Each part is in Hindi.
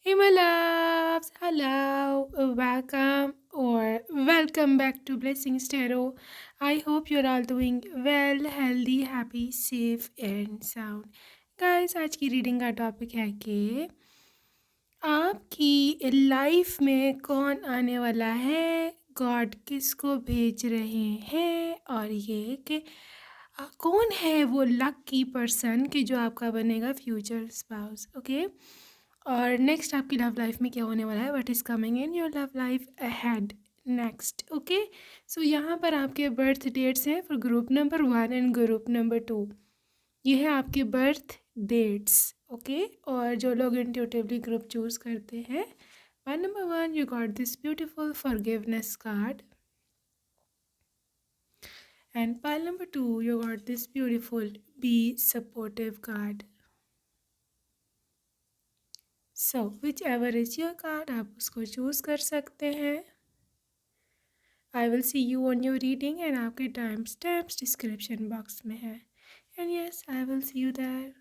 Hey, my loves, hello, welcome back to Blessings Tarot. I hope you're all doing well, healthy, happy, safe and sound. Guys, आज की रीडिंग का टॉपिक है कि आपकी लाइफ में कौन आने वाला है, गॉड किसको भेज रहे हैं और ये कि कौन है वो लकी पर्सन कि जो आपका बनेगा फ्यूचर स्पाउस। ओके, और नेक्स्ट आपकी लव लाइफ में क्या होने वाला है, what is coming in your love life ahead next. Okay, so यहाँ पर आपके बर्थ डेट्स हैं for group number 1 and group number 2। ये है आपके बर्थ डेट्स। ओके, और जो लोग इंट्यूटिवली ग्रुप चूज़ करते हैं, pile number 1 you got this beautiful forgiveness card, and pile number 2 you got this beautiful be supportive card. So whichever is your card आप उसको चूज़ कर सकते हैं। I will see you on your reading and आपके टाइम स्टैम्प्स डिस्क्रिप्शन बॉक्स में है, and yes I will see you there.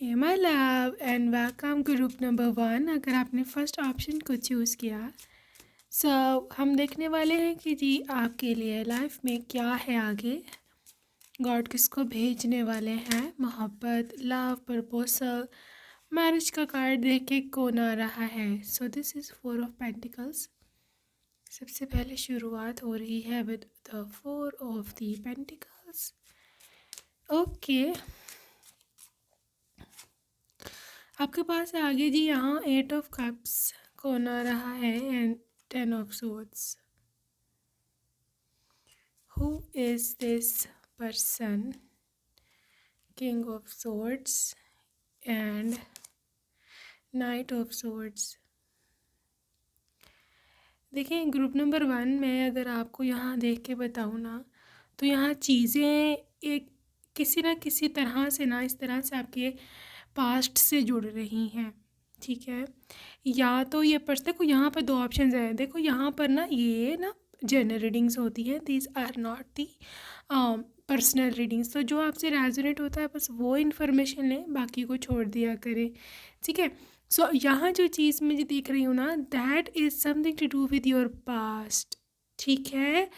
Hey my love and welcome group number 1। अगर आपने फर्स्ट ऑप्शन को चूज़ किया, सो हम देखने वाले हैं कि जी आपके लिए लाइफ में क्या है आगे, गॉड किसको भेजने वाले हैं, मोहब्बत, लव, प्रपोजल, मैरिज का कार्ड देख के कौन आ रहा है। So this is 4 of pentacles. सबसे पहले शुरुआत हो रही है with the 4 of the pentacles. Okay, आपके पास है आगे जी यहाँ 8 ऑफ कप्स, कौन आ रहा है, and 10 of swords. Who is this person, king of swords and night of swords. देखिए ग्रुप नंबर 1 में अगर आपको यहाँ देख के बताऊँ ना, तो यहाँ चीज़ें एक किसी ना किसी तरह से ना इस तरह से आपके पास्ट से जुड़ रही हैं, ठीक है। या तो ये पर्स, देखो यहाँ पर 2 ऑप्शन हैं। देखो यहाँ पर ना ये ना जनरल रीडिंग्स होती हैं, these are not the personal readings. तो जो आपसे रेजोनेट होता है बस वो इन्फॉर्मेशन लें, बाकी को छोड़ दिया करें, ठीक है। सो यहाँ जो चीज़ मुझे दिख रही हूँ ना, that is something to do with your past, ठीक है।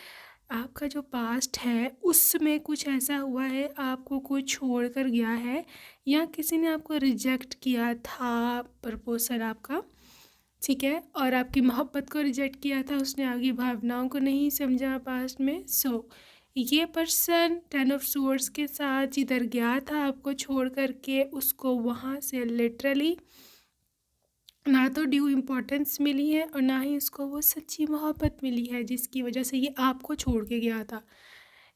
आपका जो पास्ट है उसमें कुछ ऐसा हुआ है, आपको कोई छोड़ कर गया है या किसी ने आपको रिजेक्ट किया था प्रपोजल आपका, ठीक है, और आपकी मोहब्बत को रिजेक्ट किया था, उसने आगे भावनाओं को नहीं समझा पास्ट में। सो ये पर्सन 10 ऑफ सोर्ड्स के साथ जिधर गया था आपको छोड़ कर के, उसको वहाँ से लिटरली ना तो ड्यू इम्पोर्टेंस मिली है और ना ही उसको वो सच्ची मोहब्बत मिली है जिसकी वजह से ये आपको छोड़ के गया था,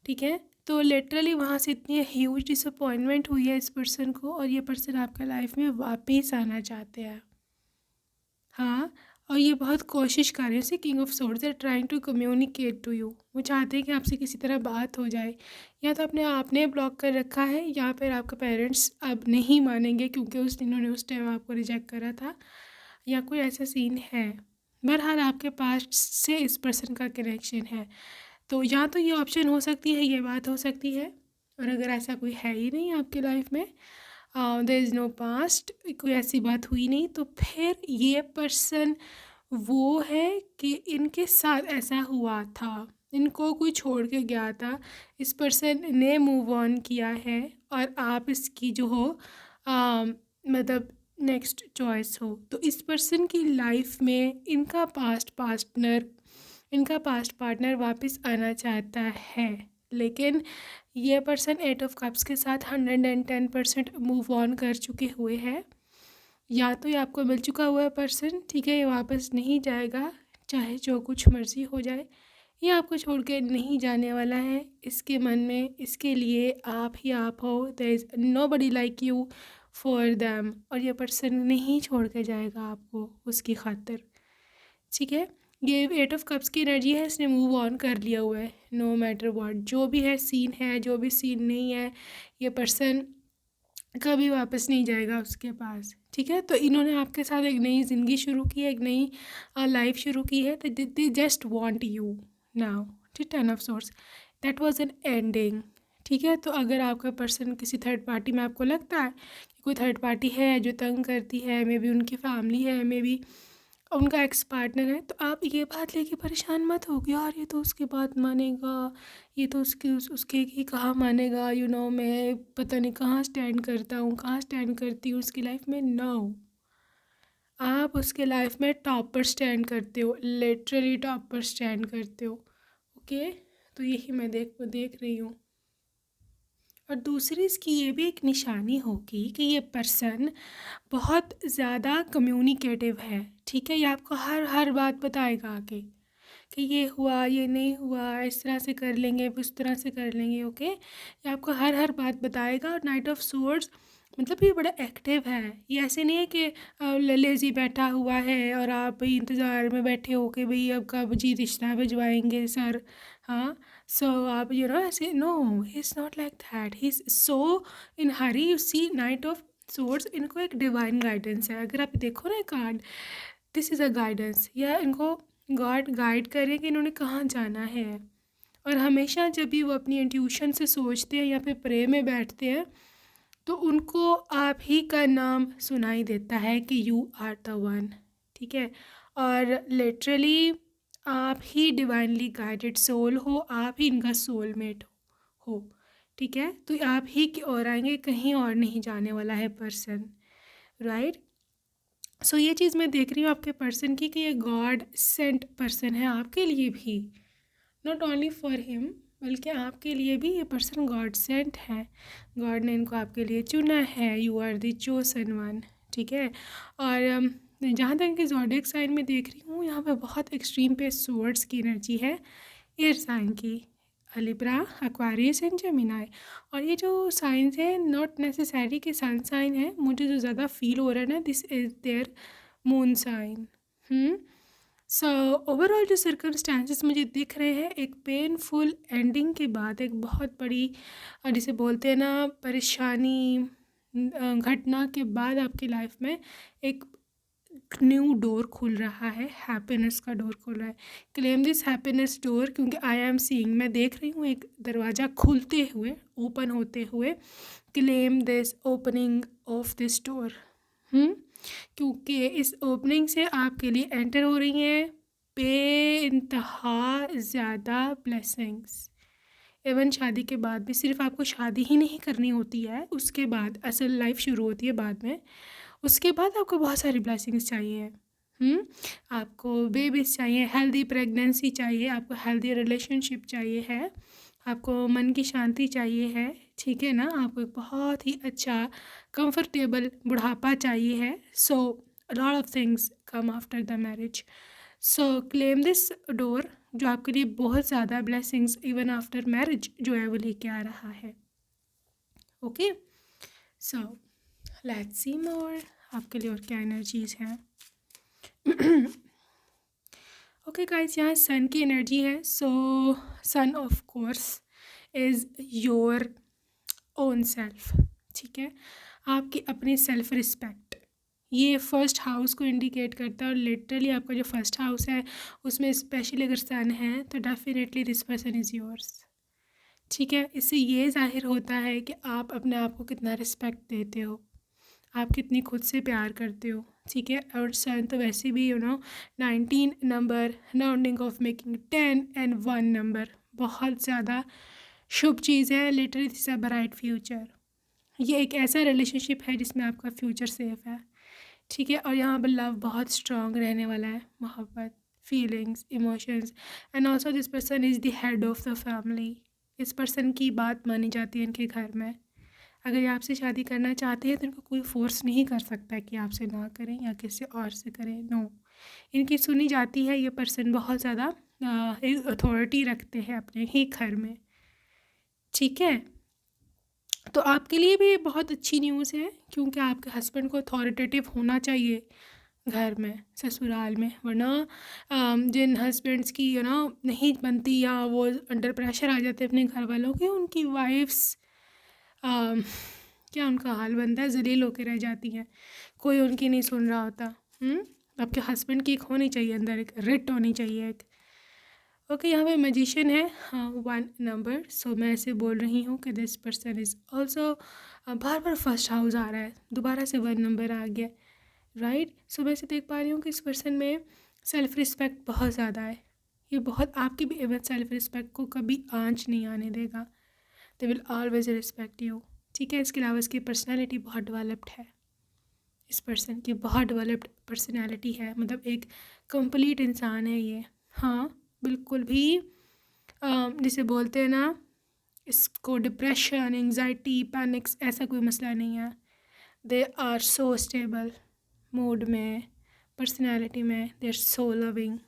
ठीक है। तो लिटरली वहाँ से इतनी ह्यूज डिसअपॉइंटमेंट हुई है इस पर्सन को, और ये पर्सन आपका लाइफ में वापस आना चाहते हैं। हाँ, और ये बहुत कोशिश कर रहे हैं, से king of swords are trying to communicate to you. वो चाहते हैं कि आपसे किसी तरह बात हो जाए, या तो अपने आपने ब्लॉक कर रखा है या फिर आपके पेरेंट्स अब नहीं मानेंगे क्योंकि उन्होंने उस टाइम आपको रिजेक्ट करा था, या कोई ऐसा सीन है। बहरहाल आपके पास से इस पर्सन का कनेक्शन है, तो या तो ये ऑप्शन हो सकती है, ये बात हो सकती है। और अगर ऐसा कोई है ही नहीं आपकी लाइफ में, देयर इज़ नो पास्ट, कोई ऐसी बात हुई नहीं, तो फिर ये पर्सन वो है कि इनके साथ ऐसा हुआ था, इनको कोई छोड़ के गया था, इस पर्सन ने मूव ऑन किया है और आप इसकी जो हो मतलब नेक्स्ट चॉइस हो। तो इस पर्सन की लाइफ में इनका पास्ट पार्टनर वापस आना चाहता है, लेकिन ये पर्सन 8 ऑफ कप्स के साथ 110% मूव ऑन कर चुके हुए हैं। या तो ये आपको मिल चुका हुआ है पर्सन, ठीक है, ये वापस नहीं जाएगा चाहे जो कुछ मर्ज़ी हो जाए, ये आपको छोड़ के नहीं जाने वाला है। इसके मन में इसके लिए आप ही आप हो, there is nobody like you for them, और ये पर्सन नहीं छोड़ के जाएगा आपको उसकी खातिर, ठीक है। ये 8 ऑफ कप्स की एनर्जी है, इसने मूव ऑन कर लिया हुआ है, नो मैटर व्हाट, जो भी है सीन है, जो भी सीन नहीं है, ये पर्सन कभी वापस नहीं जाएगा उसके पास, ठीक है। तो इन्होंने आपके साथ एक नई ज़िंदगी शुरू की है, एक नई लाइफ शुरू की है, तो they just want you now, ठीक, ten of swords, that was an ending, ठीक है। तो अगर आपका पर्सन किसी थर्ड पार्टी में आपको लगता है कि कोई थर्ड पार्टी है जो तंग करती है, मे बी उनकी फैमिली है, मे बी उनका एक्स पार्टनर है, तो आप ये बात लेके परेशान मत हो कि यार ये तो उसकी बात मानेगा, ये तो उसके ही कहाँ मानेगा, मैं पता नहीं कहाँ स्टैंड करता हूँ, कहाँ स्टैंड करती हूँ उसकी लाइफ में। नो, आप उसके लाइफ में टॉप पर स्टैंड करते हो, लिटरली टॉप पर स्टैंड करते हो, ओके। तो यही मैं देख रही हूँ। और दूसरी इसकी ये भी एक निशानी होगी कि ये पर्सन बहुत ज़्यादा कम्युनिकेटिव है, ठीक है। ये आपको हर हर बात बताएगा आके कि ये हुआ, ये नहीं हुआ, इस तरह से कर लेंगे, उस तरह से कर लेंगे, ओके। ये आपको हर हर बात बताएगा। और नाइट ऑफ सोर्ड्स मतलब ये बड़ा एक्टिव है, ये ऐसे नहीं है कि लेज़ी बैठा हुआ है और आप इंतज़ार में बैठे हो कि भाई अब कब जी रिश्ता भिजवाएंगे सर, हाँ। सो आप ऐसे, no, he is not like that, he is so in hurry. You see knight of swords, इनको एक डिवाइन गाइडेंस है। अगर आप देखो ना card, this is a guidance, या इनको गॉड गाइड करे कि इन्होंने कहाँ जाना है। और हमेशा जब भी वो अपनी इंट्यूशन से सोचते हैं या फिर प्रे में बैठते हैं, तो उनको आप ही का नाम सुनाई देता है कि यू आर द वन, ठीक है। और लिटरली आप ही डिवाइनली गाइडेड सोल हो, आप ही इनका सोलमेट हो, ठीक है। तो आप ही की ओर आएंगे, कहीं और नहीं जाने वाला है पर्सन, राइट। सो ये चीज़ मैं देख रही हूँ आपके पर्सन की कि ये गॉड सेंट पर्सन है आपके लिए भी, नॉट ओनली फॉर हिम, बल्कि आपके लिए भी ये पर्सन गॉड सेंट है। गॉड ने इनको आपके लिए चुना है, you are the chosen one, ठीक है। और जहाँ तक कि ज़ोडिएक साइन में देख रही हूँ, यहाँ पे बहुत एक्सट्रीम पे सोर्ड्स की एनर्जी है, एयर साइन की, लिब्रा, एक्वेरियस एंड जेमिनी। और ये जो साइंस है नॉट नेसेसरी कि सन साइन है, मुझे जो ज़्यादा फील हो रहा है ना, this is their moon sign. So overall जो सर्कमस्टांसेस मुझे दिख रहे हैं, एक पेनफुल एंडिंग के बाद एक बहुत बड़ी जिसे बोलते हैं ना परेशानी, घटना के बाद आपकी लाइफ में एक न्यू डोर खुल रहा है, हैप्पीनेस का डोर खुल रहा है। क्लेम दिस हैप्पीनेस डोर, क्योंकि आई एम सीइंग, मैं देख रही हूँ एक दरवाज़ा खुलते हुए, ओपन होते हुए। Claim this opening of this door, क्योंकि इस ओपनिंग से आपके लिए एंटर हो रही हैं बेइंतहा ज़्यादा ब्लेसिंग्स। इवन शादी के बाद भी सिर्फ आपको शादी ही नहीं करनी होती है, उसके बाद असल लाइफ शुरू होती है बाद में। उसके बाद आपको बहुत सारी ब्लेसिंग्स चाहिए, आपको बेबीज चाहिए, हेल्दी प्रेगनेंसी चाहिए, आपको हेल्दी रिलेशनशिप चाहिए है, आपको मन की शांति चाहिए है, ठीक है ना। आपको एक बहुत ही अच्छा कंफर्टेबल बुढ़ापा चाहिए है। So lot of things come after the marriage. So claim this door, जो आपके लिए बहुत ज़्यादा ब्लेसिंग्स इवन आफ्टर मैरिज जो है वो लेके आ रहा है, ओके। सो लेट्स सी मोर आपके लिए और क्या एनर्जीज हैं। ओके गाइस, यहाँ सन की एनर्जी है। So sun of course is your own self, ठीक है, आपकी अपनी सेल्फ रिस्पेक्ट। ये फर्स्ट हाउस को इंडिकेट करता है, और लिटरली आपका जो फर्स्ट हाउस है उसमें स्पेशली अगर सन है तो definitely this person is yours, ठीक है। इससे ये जाहिर होता है कि आप अपने आप को कितना रिस्पेक्ट देते हो, आप कितनी खुद से प्यार करते हो, ठीक है। और सन तो वैसे भी 19 number, rounding off making 10 and 1 number बहुत ज़्यादा शुभ चीज़ है। Literally this a bright future, ये एक ऐसा रिलेशनशिप है जिसमें आपका फ्यूचर सेफ है, ठीक है। और यहाँ पर लव बहुत स्ट्रॉन्ग रहने वाला है, मोहब्बत, feelings, emotions, and also this person is the head of the family. इस पर्सन की बात मानी जाती है इनके घर में। अगर ये आपसे शादी करना चाहते हैं तो इनको कोई फोर्स नहीं कर सकता कि आपसे ना करें या किसी और से करें, नो, इनकी सुनी जाती है। ये पर्सन बहुत ज़्यादा अथॉरिटी रखते हैं अपने ही घर में, ठीक है। तो आपके लिए भी बहुत अच्छी न्यूज़ है, क्योंकि आपके हस्बैंड को अथॉरिटेटिव होना चाहिए घर में, ससुराल में, वरना जिन हस्बैंड्स की नहीं बनती या वो अंडर प्रेशर आ जाते हैं अपने घर वालों के, उनकी वाइफ्स क्या उनका हाल बनता है, ज़लील होकर रह जाती हैं, कोई उनकी नहीं सुन रहा होता। आपके हस्बैंड की एक होनी चाहिए अंदर, एक रिट होनी चाहिए एक। ओके, यहाँ पे मैजिशियन है, हाँ 1 नंबर। सो मैं ऐसे बोल रही हूँ कि दिस पर्सन इज़ ऑल्सो, बार बार फर्स्ट हाउस आ रहा है, दोबारा से 1 नंबर आ गया, राइट। सो मैं ऐसे देख पा रही हूँ कि इस पर्सन में सेल्फ़ रिस्पेक्ट बहुत ज़्यादा है। ये बहुत आपकी भी इवन सेल्फ़ रिस्पेक्ट को कभी आंच नहीं आने देगा। They will always respect you, ठीक है। इसके अलावा इसकी पर्सनैलिटी बहुत डेवलप्ड है, इस पर्सन की बहुत डेवलप्ड पर्सनैलिटी है, मतलब एक कंप्लीट इंसान है ये। हाँ बिल्कुल भी जिसे बोलते हैं ना, इसको डिप्रेशन, एंजाइटी, पैनिक्स ऐसा कोई मसला नहीं है। They are so stable mood में, पर्सनैलिटी में, they are so loving.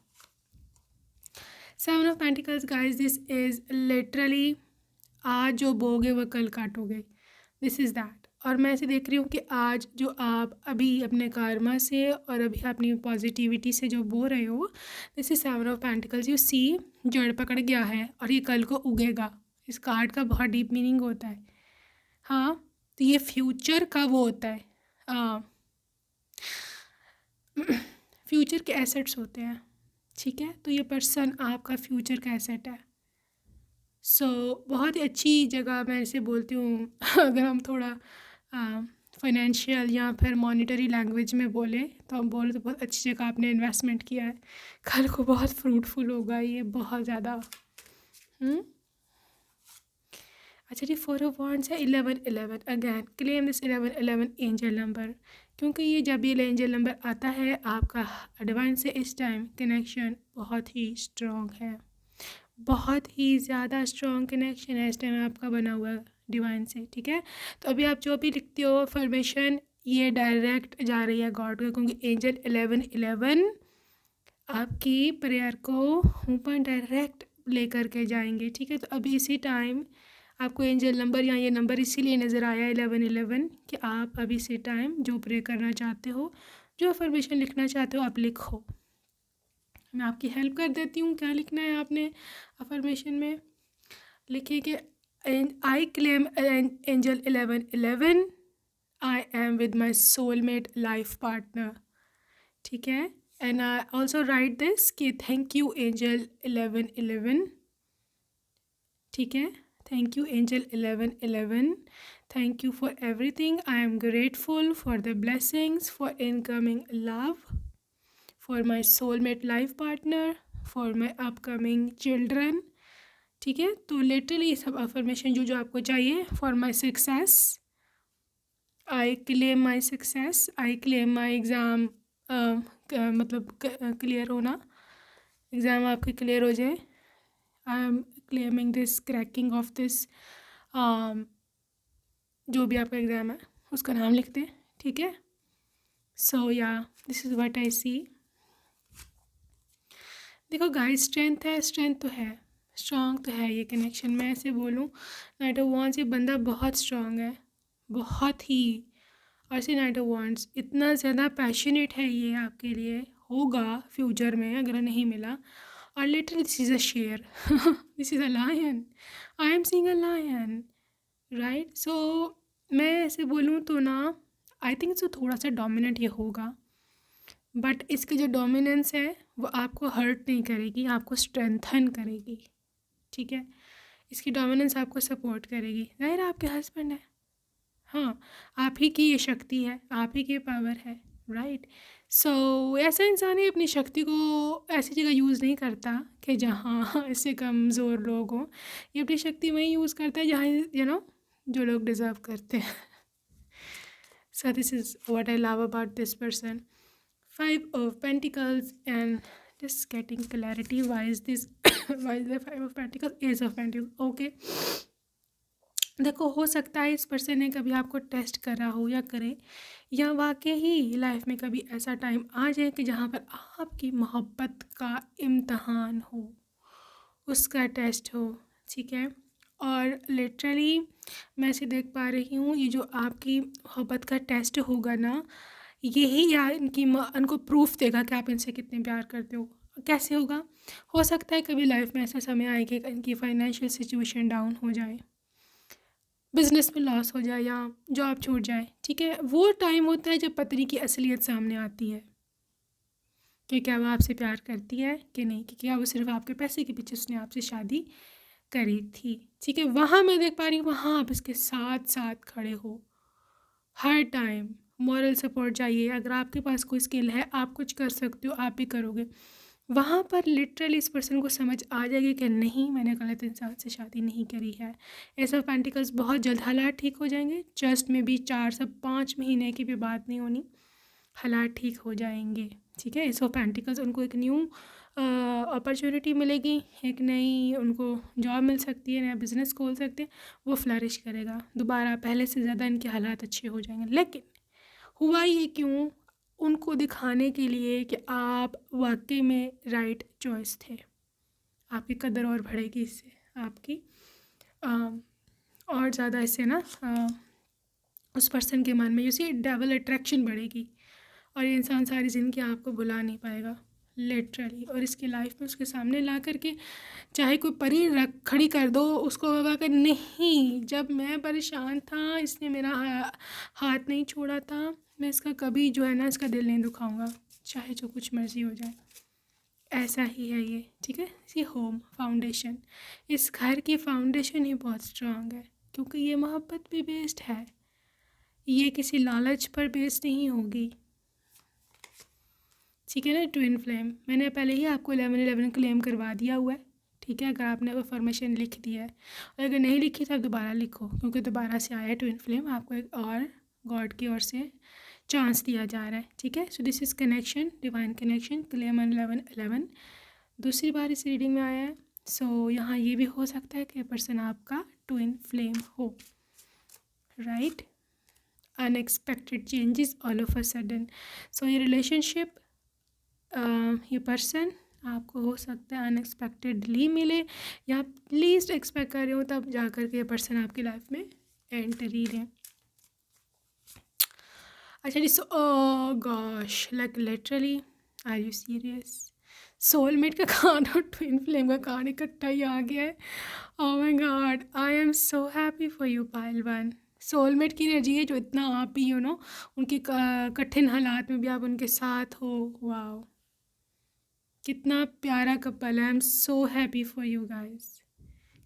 7 of pentacles guys, this is literally आज जो बोगे वो कल काटोगे, दिस इज़ दैट। और मैं ऐसे देख रही हूँ कि आज जो आप अभी अपने कारमा से और अभी अपनी पॉजिटिविटी से जो बो रहे हो, दिस इज 7 ऑफ पेंटिकल्स। यू सी, जड़ पकड़ गया है और ये कल को उगेगा। इस कार्ड का बहुत डीप मीनिंग होता है। हाँ, तो ये फ्यूचर का वो होता है, फ्यूचर के एसेट्स होते हैं, ठीक है। तो ये पर्सन आपका फ्यूचर का एसेट है। सो बहुत ही अच्छी जगह मैं इसे बोलती हूँ अगर हम थोड़ा फाइनेंशियल या फिर मॉनेटरी लैंग्वेज में बोले तो हम बोले तो बहुत अच्छी जगह आपने इन्वेस्टमेंट किया है, कल को बहुत फ्रूटफुल होगा ये, बहुत ज़्यादा। अच्छा जी, 4 ऑफ वॉन्ड्स है, 11 again claim this 11 angel number, क्योंकि ये जब ये एंजल नंबर आता है आपका डिवाइन से इस टाइम कनेक्शन बहुत ही स्ट्रॉन्ग है, बहुत ही ज़्यादा स्ट्रॉन्ग कनेक्शन है इस टाइम आपका बना हुआ डिवाइन से, ठीक है। तो अभी आप जो भी लिखते हो फॉर्मेशन, ये डायरेक्ट जा रही है गॉड को, क्योंकि एंजल 11 आपकी प्रेयर को ऊपर डायरेक्ट लेकर के जाएंगे, ठीक है। तो अभी इसी टाइम आपको एंजल नंबर या ये नंबर इसीलिए नज़र आया 11 कि आप अभी इसी टाइम जो प्रे करना चाहते हो, जो फॉर्मेशन लिखना चाहते हो आप लिखो। मैं आपकी हेल्प कर देती हूँ। क्या लिखना है आपने अफर्मेशन में? लिखिए कि I claim angel 11 I am with my soulmate life partner, ठीक है। And I also right this कि थैंक यू एंजल 11, ठीक है। Thank you angel 11, thank you for everything, I am grateful for the blessings, for incoming love, for my soulmate life partner, for my upcoming children, ठीक है। तो लिटरली ये सब अफर्मेशन जो जो आपको चाहिए, for my success, I claim my success, I claim my exam, मतलब क्लियर होना, एग्ज़ाम आपके क्लियर हो जाए, I am claiming this cracking of this, जो भी आपका एग्ज़ाम है उसका नाम लिखते हैं, ठीक है। सो या दिस इज़ व्हाट आई सी। देखो गाइस, स्ट्रेंथ है, स्ट्रेंथ तो है, स्ट्रॉन्ग तो है ये कनेक्शन। मैं ऐसे बोलूँ, नाइट ऑफ वॉन्ड्स ये बंदा बहुत स्ट्रॉन्ग है, बहुत ही। और से नाइट ऑफ वॉन्ड्स इतना ज़्यादा पैशनेट है ये आपके लिए, होगा फ्यूचर में अगर नहीं मिला। और literally this is a share, this is a lion, I am seeing a lion, right. So मैं ऐसे बोलूँ तो ना, आई थिंक सो थोड़ा सा डोमिनेंट ये होगा, बट इसकी जो डोमिनेंस है वो आपको हर्ट नहीं करेगी, आपको स्ट्रेंथन करेगी, ठीक है। इसकी डोमिनेंस आपको सपोर्ट करेगी। ज़ाहिर आपके हस्बैंड है, हाँ, आप ही की ये शक्ति है, आप ही की पावर है, राइट। सो ऐसा इंसान ही अपनी शक्ति को ऐसी जगह यूज़ नहीं करता कि जहाँ इससे कमज़ोर लोग हों। ये अपनी शक्ति वहीं यूज़ करता है जहाँ जो लोग डिज़र्व करते हैं। So this is what I love about this person. 5 of Pentacles, and just getting clarity, why is this why is the 5 of Pentacles, Ace of Pentacles, okay। देखो, हो सकता है इस पर्सन ने कभी आपको टेस्ट करा हो या करे, या वाकई ही लाइफ में कभी ऐसा टाइम आ जाए कि जहाँ पर आपकी मोहब्बत का इम्तहान हो, उसका टेस्ट हो, ठीक है। और लिटरली मैं इसे देख पा रही हूँ, ये जो आपकी मोहब्बत का टेस्ट होगा ना, यही या इनको प्रूफ देगा कि आप इनसे कितने प्यार करते हो। कैसे होगा? हो सकता है कभी लाइफ में ऐसा समय आए कि इनकी फाइनेंशियल सिचुएशन डाउन हो जाए, बिजनेस में लॉस हो जाए या जॉब छूट जाए, ठीक है, वो टाइम होता है जब पत्नी की असलियत सामने आती है कि क्या वो आपसे प्यार करती है कि नहीं, कि क्या वो सिर्फ आपके पैसे के पीछे उसने आपसे शादी करी थी। ठीक है, वहाँ मैं देख पा रही हूँ, वहाँ आप इसके साथ साथ खड़े हो हर टाइम। मॉरल सपोर्ट चाहिए, अगर आपके पास कोई स्किल है, आप कुछ कर सकते हो, आप भी करोगे। वहाँ पर लिटरली इस पर्सन को समझ आ जाएगी कि नहीं, मैंने गलत इंसान से शादी नहीं करी है। एस ऑफ पेंटिकल्स बहुत जल्द हालात ठीक हो जाएंगे, जस्ट में भी 4 से 5 महीने की भी बात नहीं होनी, हालात ठीक हो जाएंगे। ठीक है, एस ऑफ पेंटिकल्स उनको एक न्यू अपॉर्चुनिटी मिलेगी, एक नई उनको जॉब मिल सकती है, नया बिजनेस खोल सकते हैं, वो फ्लरिश करेगा दोबारा, पहले से ज़्यादा इनके हालात अच्छे हो जाएंगे। लेकिन हुआ ये क्यों? उनको दिखाने के लिए कि आप वाकई में राइट चॉइस थे। आपकी कदर और बढ़ेगी इससे, आपकी और ज़्यादा इससे ना उस पर्सन के मन में यूसी डबल अट्रैक्शन बढ़ेगी, और ये इंसान सारी ज़िंदगी आपको भुला नहीं पाएगा लिटरली। और इसकी लाइफ में उसके सामने ला करके चाहे कोई परी रख खड़ी कर दो, उसको होगा कि नहीं, जब मैं परेशान था इसने मेरा हाथ नहीं छोड़ा था, मैं इसका कभी जो है ना इसका दिल नहीं दुखाऊंगा, चाहे जो कुछ मर्ज़ी हो जाए। ऐसा ही है ये, ठीक है। ये होम फाउंडेशन, इस घर की फाउंडेशन ही बहुत स्ट्रांग है, क्योंकि ये मोहब्बत पे बेस्ड है, ये किसी लालच पर बेस्ड नहीं होगी। ठीक है ना। ट्विन फ्लेम मैंने पहले ही आपको 11-11 क्लेम करवा दिया हुआ है, ठीक है, अगर आपने वो फॉर्मेशन लिख दिया है, और अगर नहीं लिखी तो आप दोबारा लिखो, क्योंकि दोबारा से आया है ट्विन फ्लेम, आपको एक और गॉड की ओर से चांस दिया जा रहा है। ठीक है, so this is connection, divine connection, claim 11-11 दूसरी बार इस रीडिंग में आया है। सो यहाँ ये भी हो सकता है कि पर्सन आपका ट्विन फ्लेम हो, right. Unexpected changes all of a sudden. So ये रिलेशनशिप, ये पर्सन आपको हो सकता है अनएक्सपेक्टेडली मिले, या आप लीस्ट एक्सपेक्ट कर रहे हो, तब जा कर के ये पर्सन आपकी लाइफ में एंटर ही है। अच्छा जी, so gosh, like literally are you serious? Soulmate का कार्ड और ट्विन फ्लेम का कार्ड इकट्ठा ही आ गया है। Oh my god, I am so happy for you pile one. Soulmate की एनर्जी है जो इतना आप ही उनकी कठिन हालात में भी आप उनके साथ हो। वाओ, कितना प्यारा कपल है। I am so happy for you guys.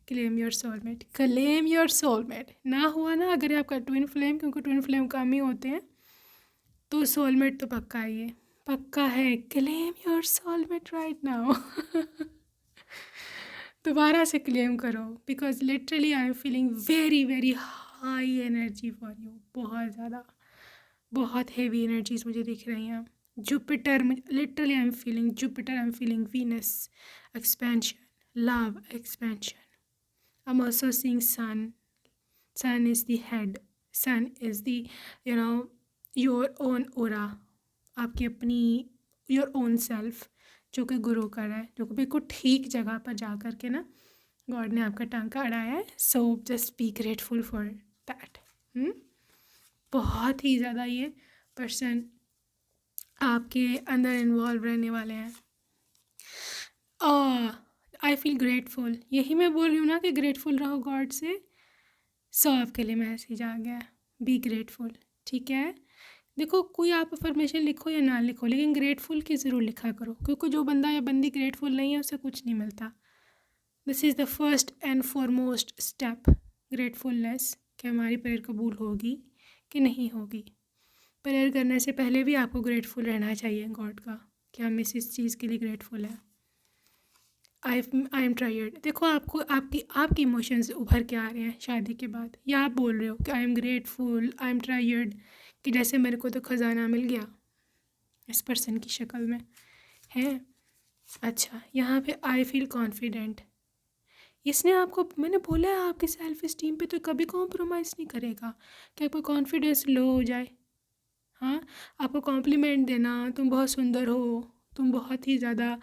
Claim your soulmate, claim your soulmate. ना हुआ ना अगर आपका ट्विन फ्लेम, क्योंकि ट्विन फ्लेम कम ही होते हैं, तो सोलमेट तो पक्का ही है, पक्का है। Claim your soulmate right now. दोबारा से क्लेम करो, because literally I am feeling very very high energy for you. बहुत ज़्यादा, बहुत हेवी एनर्जीज मुझे दिख रही हैं। Jupiter, literally I am feeling Jupiter, I am feeling Venus expansion, love expansion. I am also seeing sun. Sun is the head, sun is the your own aura, आपकी अपनी योर ओन सेल्फ, जो कि गुरु कर रहा है, जो कि बिल्कुल ठीक जगह पर जा कर के ना गॉड ने आपका टांका अड़ाया है। So just be grateful for that. बहुत ही ज़्यादा ये पर्सन आपके अंदर इन्वॉल्व रहने वाले हैं। आई फील ग्रेटफुल, यही मैं बोल रही हूँ ना कि ग्रेटफुल रहो गॉड से। सो आपके लिए मैसेज आ गया, बी ग्रेटफुल। ठीक है, देखो कोई आप अफर्मेशन लिखो या ना लिखो, लेकिन ग्रेटफुल की ज़रूर लिखा करो, क्योंकि जो बंदा या बंदी ग्रेटफुल नहीं है उसे कुछ नहीं मिलता। This is the first and foremost step, gratefulness, कि हमारी प्रेयर कबूल होगी कि नहीं होगी। प्रेयर करने से पहले भी आपको ग्रेटफुल रहना चाहिए गॉड का, कि हम इस चीज़ के लिए ग्रेटफुल हैं। आई एम टायर्ड, देखो आपको आपकी इमोशंस उभर के आ रहे हैं शादी के बाद, या आप बोल रहे हो कि I am grateful, I am tired, कि जैसे मेरे को तो ख़जाना मिल गया इस पर्सन की शक्ल में है। अच्छा, यहाँ पे आई फील कॉन्फिडेंट, इसने आपको, मैंने बोला है आपकी सेल्फ इस्टीम पे तो कभी कॉम्प्रोमाइज़ नहीं करेगा कि आपका कॉन्फिडेंस लो हो जाए। हाँ, आपको कॉम्प्लीमेंट देना, तुम बहुत सुंदर हो, तुम बहुत ही ज़्यादा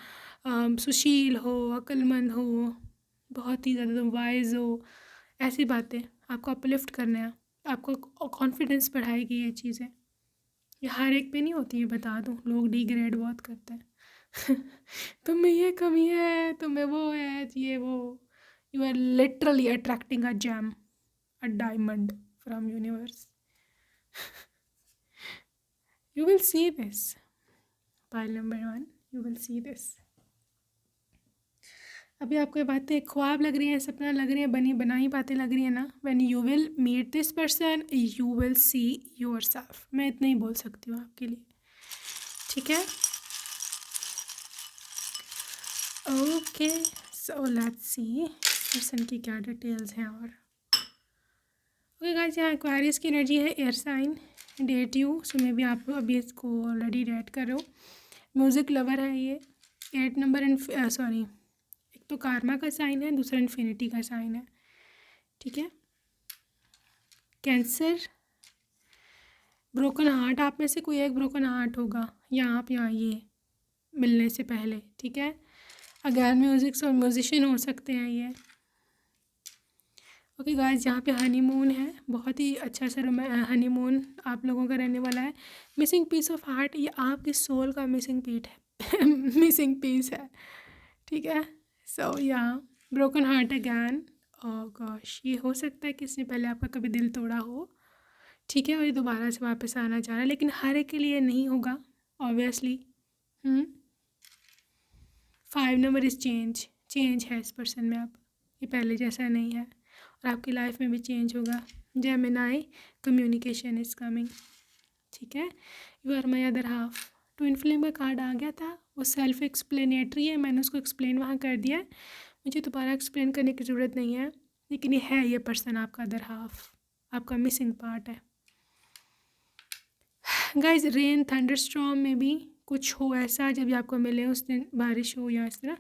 सुशील हो, अक्लमंद हो, बहुत ही ज़्यादा तुम वाइज हो, ऐसी बातें आपको अपलिफ्ट करने हैं, आपको कॉन्फिडेंस बढ़ाएगी ये चीज़ें। ये हर एक पे नहीं होती है, बता दूँ, लोग डिग्रेड बहुत करते हैं। तुम में ये कमी है, तुम्हें वो है, ये वो। You are literally attracting a gem, a diamond from universe. You will see this. pile number 1, you will see this. अभी आपको ये बातें ख्वाब लग रही हैं, सपना लग रही है, बनी बनाई बातें लग रही है ना. When you will meet this person you will see yourself. मैं इतना ही बोल सकती हूँ आपके लिए, ठीक है. Okay, so let's see person की क्या डिटेल्स हैं. और ओके गाइस, यहाँ एक्वेरियस की एनर्जी है, एयर साइन, डेट यू. सो मे भी आप अभी इसको ऑलरेडी डेट करो. म्यूज़िक लवर है ये. 8 नंबर एंड सॉरी, एक तो कारमा का साइन है, दूसरा इन्फिनिटी का साइन है, ठीक है. Cancer, broken heart. आप में से कोई एक ब्रोकन हार्ट होगा या आप यहाँ ये मिलने से पहले, ठीक है. अगैन म्यूज़िक और म्यूजिशियन हो सकते हैं ये. ओके गाइस, यहाँ पे हनीमून है, बहुत ही अच्छा सा हनीमून आप लोगों का रहने वाला है. मिसिंग पीस ऑफ हार्ट, ये आपके सोल का मिसिंग पीट है मिसिंग पीस है, ठीक है. सो यहाँ ब्रोकन हार्ट अगैन. ओह गॉश, ये हो सकता है कि इसने पहले आपका कभी दिल तोड़ा हो, ठीक है, और ये दोबारा से वापस आना चाह रहा है, लेकिन हर एक के लिए नहीं होगा ऑब्वियसली. 5 नंबर इज़ चेंज है इस पर्सन में. आप ये पहले जैसा नहीं है और आपकी लाइफ में भी चेंज होगा. जेमिनाई, कम्युनिकेशन इज़ कमिंग, ठीक है. You are my other half. Twin flame का कार्ड आ गया था, वो सेल्फ एक्सप्लेनेटरी है, मैंने उसको एक्सप्लेन वहाँ कर दिया है, मुझे दोबारा एक्सप्लेन करने की ज़रूरत नहीं है. लेकिन ये है, ये पर्सन आपका अदर हाफ, आपका मिसिंग पार्ट है. गाइज, रेन, थंडरस्टॉर्म में भी कुछ हो ऐसा, जब भी आपको मिले उस दिन बारिश हो या इस तरह.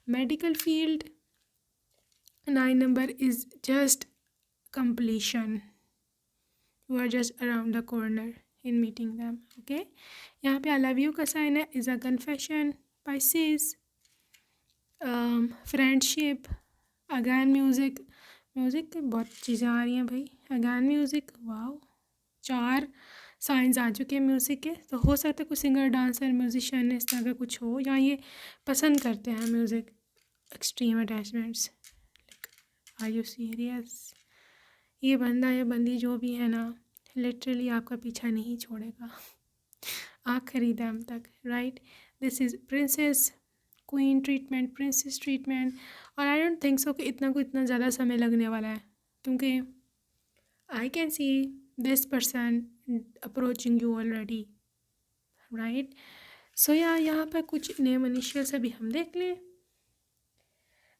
Medical field, 9 number is just completion. You are just around the corner in meeting them. Okay, यहाँ पे I love you का साइन है, is a confession. Pisces, friendship, again music. Music की बहुत चीज़ें आ रही हैं भाई. अगैन म्यूज़िक, वाओ, 4 साइंस आ चुके हैं म्यूज़िक के. तो हो सकता है कुछ सिंगर, डांसर, म्यूजिशियन इस तरह का कुछ हो, या ये पसंद करते हैं music. Extreme attachments, are you serious. ये बंदा या बंदी जो भी है ना, लिटरली आपका पीछा नहीं छोड़ेगा आखिरी दम तक, right. This is princess queen treatment, princess treatment. और आई डोंट थिंक सो कि इतना ज़्यादा समय लगने वाला है, क्योंकि I can see this person approaching you already, right. So यहाँ पर कुछ नेम इनिशियल्स अभी हम देख लें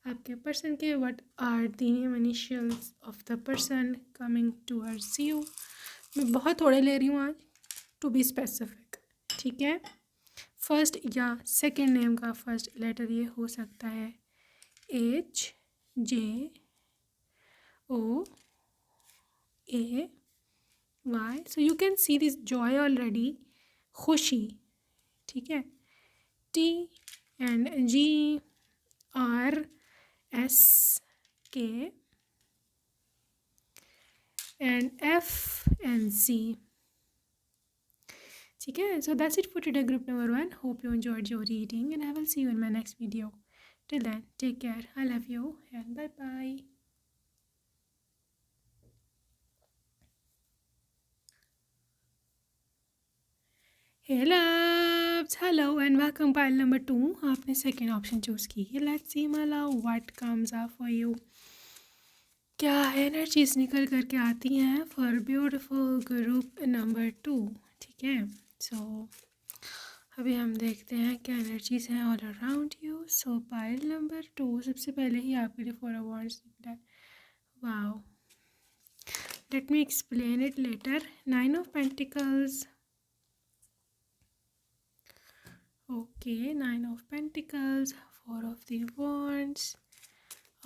आपके पर्सन के. What are the name initials of the person coming towards you. मैं बहुत थोड़े ले रही हूँ आज, टू बी स्पेसिफिक, ठीक है. फर्स्ट या सेकंड नेम का फर्स्ट लेटर ये हो सकता है HJOAY. So you can see this Joy already, खुशी, ठीक है. T and GRSK and FNC, ठीक है. So that's it for today, group number 1. Hope you enjoyed your reading and I will see you in my next video. Till then, take care. I love you and bye bye. Hey loves, hello and welcome pile number 2. आपने सेकेंड ऑप्शन चूज़ की है. Let's see my love what comes up for you. क्या एनर्जीज निकल करके आती हैं फॉर ब्यूटिफुल ग्रुप नंबर 2, ठीक है. सो अभी हम देखते हैं क्या एनर्जीज हैं all around you. So pile number 2, सबसे पहले ही आपके लिए 4 of Wands निकला है. Wow, let me explain it later. 9 of Pentacles. Okay, 9 of Pentacles, 4 of the Wands,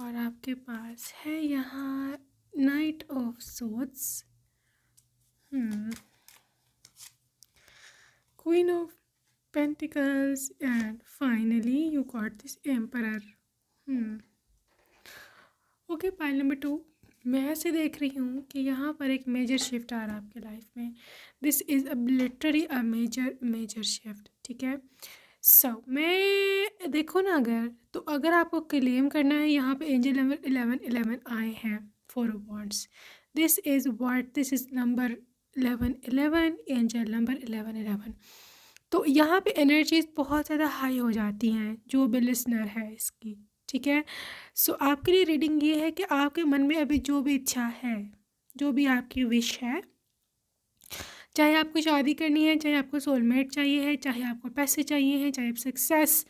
और आपके पास है यहाँ Knight of Swords, Queen of Pentacles, and finally you got this Emperor. Okay, pile number 2, मैं ऐसे देख रही हूँ कि यहाँ पर एक मेजर शिफ्ट आ रहा है आपके लाइफ में. This is a literally a major shift, ठीक है. सो मैं देखो ना, अगर आपको क्लेम करना है, यहाँ पे एंजल नंबर 11 आए हैं, 4 of Wands. This is number 1111, angel number 1111। तो यहाँ पे एनर्जीज बहुत ज़्यादा हाई हो जाती हैं जो भी लिसनर है इसकी, ठीक है। सो आपके लिए रीडिंग ये है कि आपके मन में अभी जो भी इच्छा है, जो भी आपकी विश है, चाहे आपको शादी करनी है, चाहे आपको सोलमेट चाहिए है, चाहे आपको पैसे चाहिए हैं, चाहे सक्सेस,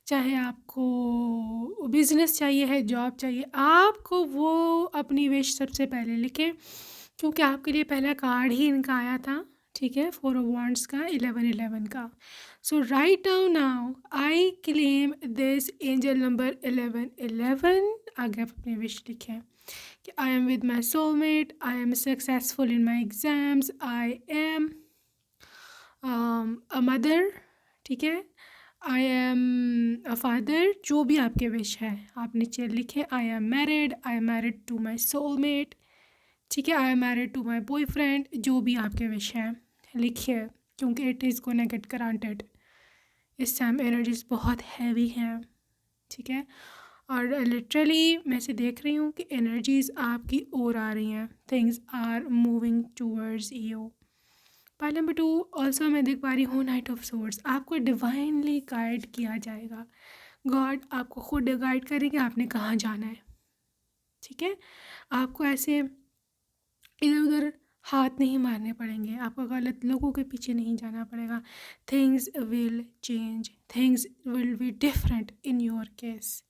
चाहे आपको बिजनेस चाहिए है, जॉब चाहिए, आपको वो अपनी विश सबसे पहले लिखें, क्योंकि आपके लिए पहला कार्ड ही इनका आया था, ठीक है, 4 ऑफ वांड्स का, 1111 का। So write down now, I claim this angel number 1111। आगे आप अपनी विश लिखें कि I am with my soulmate, I am successful in my exams, I am a mother, ठीक है, आई एम अ फादर, जो भी आपके विश है आप नीचे लिखें। I am married to my soulmate, ठीक है, I am married to my boyfriend, जो भी आपके विश हैं लिखिए, क्योंकि it is gonna get granted. इस टाइम एनर्जीज बहुत हैवी हैं, ठीक है, और लिटरली मैं से देख रही हूँ कि एनर्जीज आपकी ओर आ रही हैं, things are moving towards you. Part number 2, also मैं देख पा रही हूँ नाइट ऑफ सोर्ड्स, आपको डिवाइनली गाइड किया जाएगा। गॉड आपको खुद गाइड करेंगे आपने कहाँ जाना है, ठीक है। आपको ऐसे इधर उधर हाथ नहीं मारने पड़ेंगे, आपको गलत लोगों के पीछे नहीं जाना पड़ेगा। Things will change, things will be different in your case,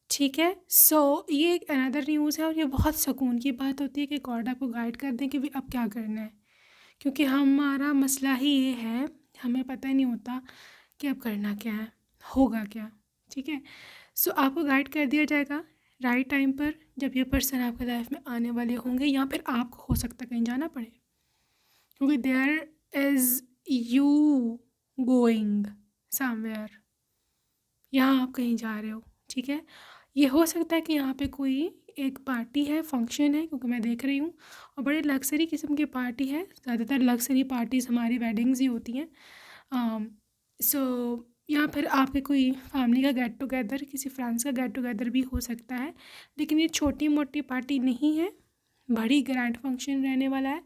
ठीक है। सो ये एक अनदर न्यूज़ है, और ये बहुत सुकून की बात होती है कि गॉड आपको गाइड कर दें कि भी अब क्या करना है, क्योंकि हमारा मसला ही ये है, हमें पता ही नहीं होता कि अब करना क्या है, होगा क्या, ठीक है। सो आपको गाइड कर दिया जाएगा राइट टाइम पर, जब ये पर्सन आपके लाइफ में आने वाले होंगे, या फिर आपको हो सकता है कहीं जाना पड़े, क्योंकि there is you going somewhere, यहाँ आप कहीं जा रहे हो, ठीक है। ये हो सकता है कि यहाँ पे कोई एक पार्टी है, फंक्शन है, क्योंकि मैं देख रही हूँ, और बड़े लग्जरी किस्म की पार्टी है। ज़्यादातर लग्जरी पार्टीज़ हमारी वेडिंग्स ही होती हैं। सो या फिर आपके कोई फैमिली का गेट टुगेदर, किसी फ्रेंड्स का गेट टुगेदर भी हो सकता है, लेकिन ये छोटी मोटी पार्टी नहीं है, बड़ी ग्रैंड फंक्शन रहने वाला है।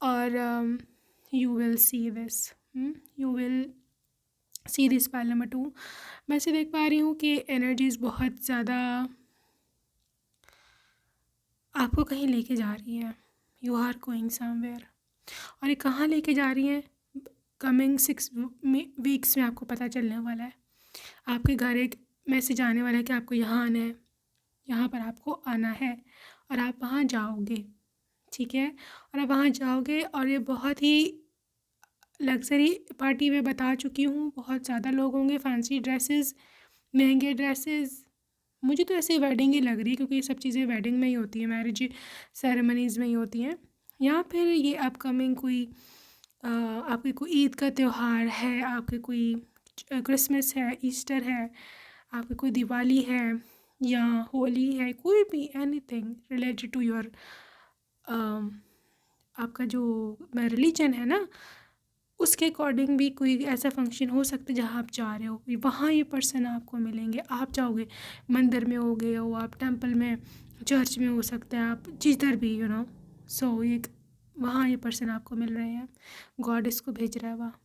और you will see this, you will see this. Part number 2, मैं से देख पा रही हूँ कि एनर्जीज़ बहुत ज़्यादा आपको कहीं लेके जा रही हैं, यू आर गोइंग समवेयर, और ये कहाँ लेके जा रही हैं कमिंग 6 वीक्स में आपको पता चलने वाला है। आपके घर एक मैसेज आने वाला है कि आपको यहाँ आना है, यहाँ पर आपको आना है, और आप वहाँ जाओगे, ठीक है, और आप वहाँ जाओगे, और ये बहुत ही लग्जरी पार्टी में बता चुकी हूँ, बहुत ज़्यादा लोग होंगे, फैंसी ड्रेसेस, महंगे ड्रेसेस, मुझे तो ऐसे वेडिंग ही लग रही है, क्योंकि ये सब चीज़ें वेडिंग में ही होती हैं, मैरिज सेरेमनीज़ में ही होती हैं, या फिर ये अपकमिंग कोई आपके कोई ईद का त्यौहार है, आपके कोई क्रिसमस है, ईस्टर है, आपकी कोई दिवाली है, या होली है, कोई भी एनीथिंग रिलेटेड टू योर आपका जो रिलीजन है ना, उसके अकॉर्डिंग भी कोई ऐसा फंक्शन हो सकता है जहाँ आप जा रहे हो, वहाँ ये पर्सन आपको मिलेंगे। आप जाओगे, मंदिर में हो गए हो आप, टेंपल में, चर्च में, हो सकता है आप जिधर भी, यू नो। सो ये वहाँ ये पर्सन आपको मिल रहे हैं, गॉड इसको भेज रहा है वहाँ।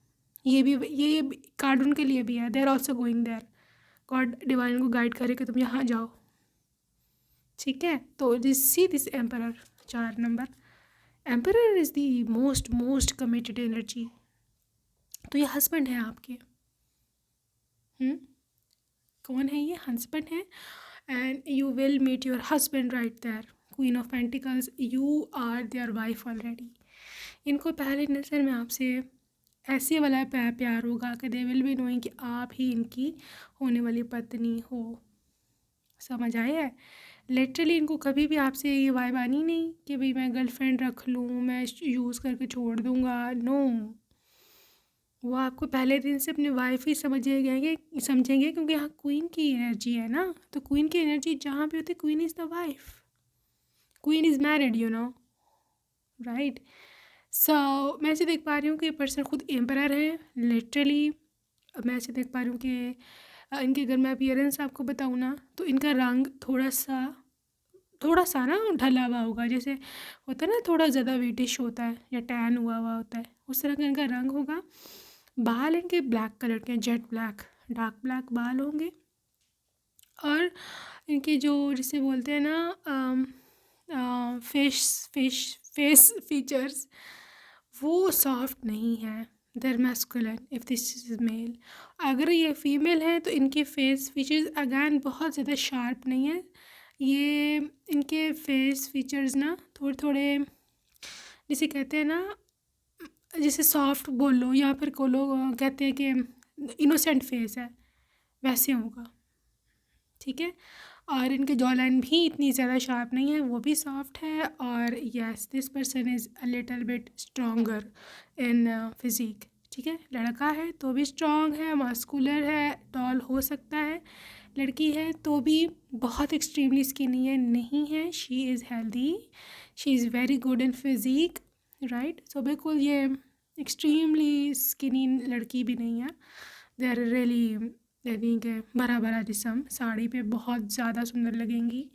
ये कार्ड उनके लिए भी है, they are also going there, god divine को गाइड करे कि तुम यहाँ जाओ, ठीक है। तो this emperor, 4 number, emperor is the most committed energy. तो ये हस्बैंड है आपके, कौन है ये? हस्बैंड है, and you will meet your husband right there. Queen of pentacles, you are their wife already. इनको पहले नज़र में आपसे ऐसे वाला प्यार होगा कि दे विल बी नोइंग कि आप ही इनकी होने वाली पत्नी हो, समझ आया है। लिटरली इनको कभी भी आपसे ये वाइब आनी नहीं कि भाई मैं गर्लफ्रेंड रख लूँ, मैं यूज़ करके छोड़ दूँगा, नो। वो आपको पहले दिन से अपनी वाइफ ही समझेंगे, क्योंकि यहाँ क्वीन की एनर्जी है ना, तो क्वीन की एनर्जी जहाँ भी होती है, queen is the wife, queen is married, you know, right. So मैं ऐसे देख पा रही हूँ कि ये पर्सन खुद एम्परर है, लिटरली। मैं ऐसे देख पा रही हूँ कि इनके अगर मैं अपीयरेंस आपको बताऊँ ना, तो इनका रंग थोड़ा सा थोड़ा सा ना ढला हुआ होगा, जैसे होता है ना थोड़ा ज़्यादा वेटिश होता है या टैन हुआ हुआ होता है, उस तरह का इनका रंग होगा। बाल इनके ब्लैक कलर के, जेट ब्लैक, डार्क ब्लैक बाल होंगे। और इनके जो जिसे बोलते हैं ना फेस फेस फेस फीचर्स, वो सॉफ्ट नहीं है। There masculine if this is male. अगर ये फीमेल है तो इनके फेस फीचर्स अगैन बहुत ज़्यादा शार्प नहीं है। ये इनके फेस फीचर्स ना थोड़े थोड़े, जिसे कहते हैं ना, जैसे सॉफ्ट बोलो या फिर को लोग कहते हैं कि इनोसेंट फेस है, वैसे होगा। ठीक है। और इनके जॉ लाइन भी इतनी ज़्यादा शार्प नहीं है, वो भी सॉफ्ट है। और yes, this person is a little bit stronger in physique. ठीक है, लड़का है तो भी स्ट्रॉन्ग है, मस्कुलर है, टॉल हो सकता है। लड़की है तो भी बहुत एक्सट्रीमली स्किनी है नहीं है, she is healthy, she is very good in physique, right. So बिल्कुल ये एक्सट्रीमली स्किनी लड़की भी नहीं है। दे आर रियली, यानी कि भरा भरा जिसम, साड़ी पे बहुत ज़्यादा सुंदर लगेंगी।